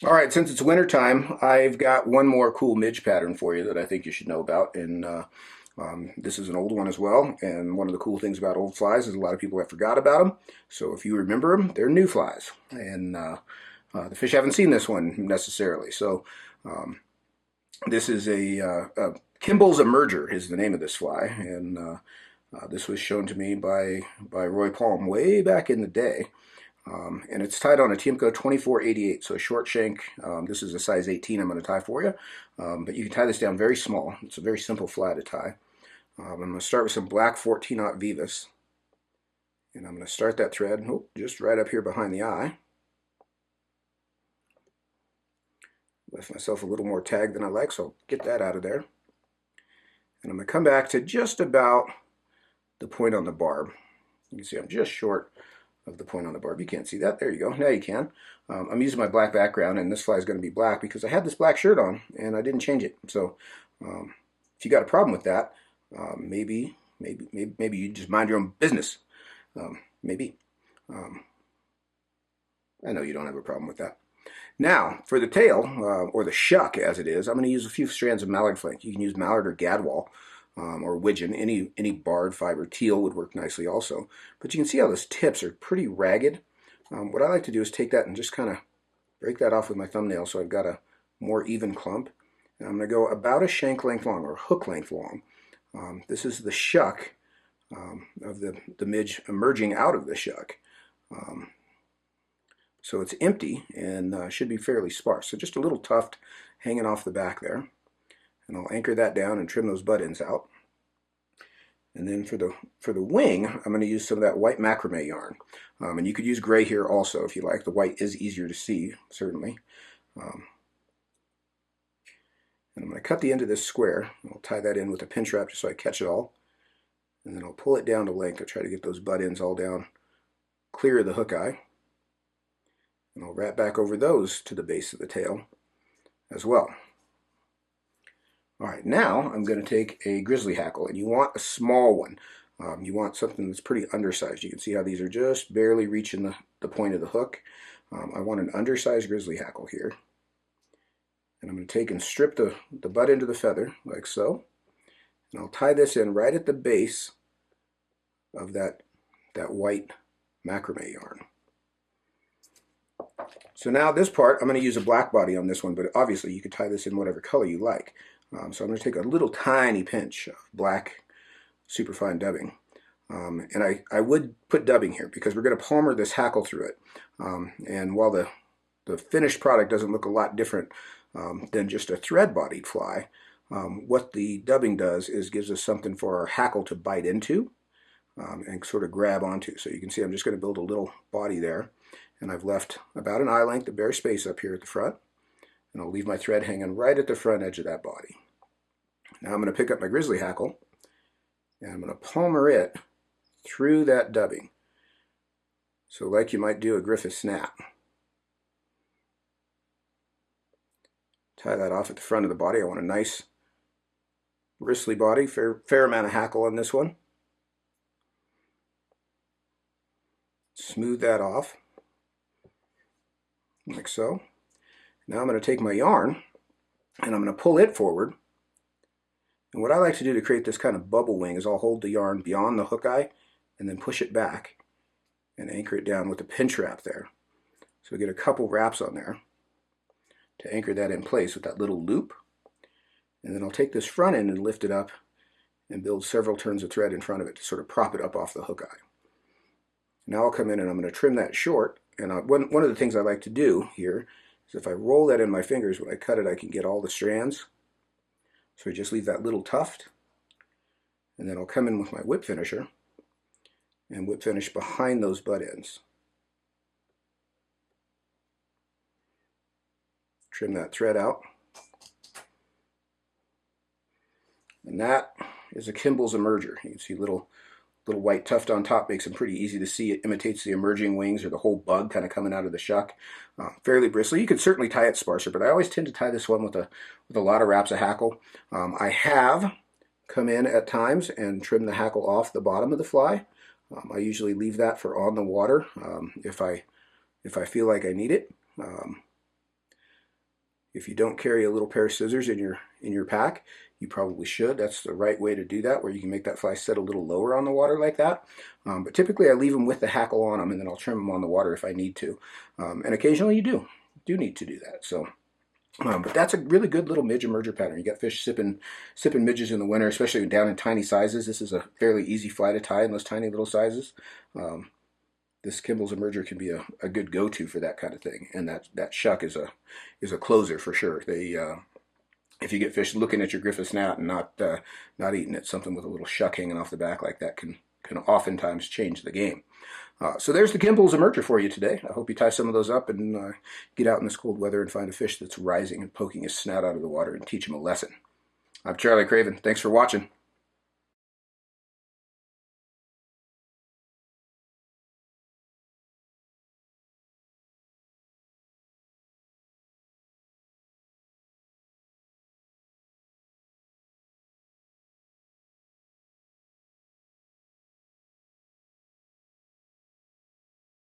All right, since it's winter time, I've got one more cool midge pattern for you that I think you should know about. And this is an old one as well. And one of the cool things about old flies is a lot of people have forgot about them. So if you remember them, they're new flies. And the fish haven't seen this one necessarily. So um, this is a Kimball's Emerger is the name of this fly. And this was shown to me by Roy Palm way back in the day. And it's tied on a Tiemco 2488, so a short shank. This is a size 18 I'm going to tie for you. But you can tie this down very small. It's a very simple fly to tie. I'm going to start with some black 14-aught Veevus. And I'm going to start that thread just right up here behind the eye. Left myself a little more tag than I like, so I'll get that out of there. And I'm going to come back to just about the point on the barb. You can see I'm just short of the point on the barb. You can't see that. There you go. Now you can. I'm using my black background, and this fly is going to be black because I had this black shirt on and I didn't change it. So if you got a problem with that, maybe you just mind your own business. Maybe. I know you don't have a problem with that. Now, for the tail, or the shuck as it is, I'm going to use a few strands of mallard flake. You can use mallard or gadwall. Or widgeon, any barred fiber. Teal would work nicely also. But you can see how those tips are pretty ragged. What I like to do is take that and just kind of break that off with my thumbnail so I've got a more even clump. And I'm going to go about a shank length long, or hook length long. This is the shuck of the midge emerging out of the shuck. So it's empty and should be fairly sparse. So just a little tuft hanging off the back there. And I'll anchor that down and trim those butt ends out. And then for the wing, I'm going to use some of that white macrame yarn. And you could use gray here also if you like. The white is easier to see, certainly. And I'm going to cut the end of this square. I'll tie that in with a pinch wrap just so I catch it all. And then I'll pull it down to length. I'll try to get those butt ends all down clear of the hook eye. And I'll wrap back over those to the base of the tail as well. All right, now I'm going to take a Grizzly hackle, and you want a small one. You want something that's pretty undersized. You can see how these are just barely reaching the point of the hook. I want an undersized Grizzly hackle here. And I'm going to take and strip the butt end of the feather, like so. And I'll tie this in right at the base of that white macrame yarn. So now this part, I'm going to use a black body on this one, but obviously you could tie this in whatever color you like. So I'm going to take a little tiny pinch of black superfine dubbing. And I would put dubbing here because we're going to palmer this hackle through it. And while the finished product doesn't look a lot different than just a thread-bodied fly, what the dubbing does is gives us something for our hackle to bite into and sort of grab onto. So you can see I'm just going to build a little body there. And I've left about an eye length of bare space up here at the front. And I'll leave my thread hanging right at the front edge of that body. Now I'm going to pick up my Grizzly hackle, and I'm going to palmer it through that dubbing. So like you might do a Griffith snap. Tie that off at the front of the body. I want a nice bristly body, fair amount of hackle on this one. Smooth that off, like so. Now I'm going to take my yarn and I'm going to pull it forward. And what I like to do to create this kind of bubble wing is I'll hold the yarn beyond the hook eye and then push it back and anchor it down with a pinch wrap there. So we get a couple wraps on there to anchor that in place with that little loop. And then I'll take this front end and lift it up and build several turns of thread in front of it to sort of prop it up off the hook eye. Now I'll come in and I'm going to trim that short. And one of the things I like to do here is if I roll that in my fingers, when I cut it, I can get all the strands. So I just leave that little tuft. And then I'll come in with my whip finisher and whip finish behind those butt ends. Trim that thread out. And that is a Kimball's Emerger. You can see little white tuft on top, makes them pretty easy to see. It imitates the emerging wings or the whole bug kind of coming out of the shuck. Fairly bristly. You could certainly tie it sparser, but I always tend to tie this one with a lot of wraps of hackle. I have come in at times and trim the hackle off the bottom of the fly. I usually leave that for on the water if I feel like I need it. If you don't carry a little pair of scissors in your pack, you probably should. That's the right way to do that, where you can make that fly set a little lower on the water like that. But typically I leave them with the hackle on them, and then I'll trim them on the water if I need to. And occasionally you do need to do that. So, but that's a really good little midge emerger pattern. You got fish sipping midges in the winter, especially down in tiny sizes. This is a fairly easy fly to tie in those tiny little sizes. This Kimball's emerger can be a good go-to for that kind of thing, and that Shuck is a closer for sure. They if you get fish looking at your Griffith's gnat and not eating it, something with a little Shuck hanging off the back like that can oftentimes change the game. So there's the Kimball's emerger for you today. I hope you tie some of those up and get out in this cold weather and find a fish that's rising and poking his snout out of the water and teach him a lesson. I'm Charlie Craven. Thanks for watching.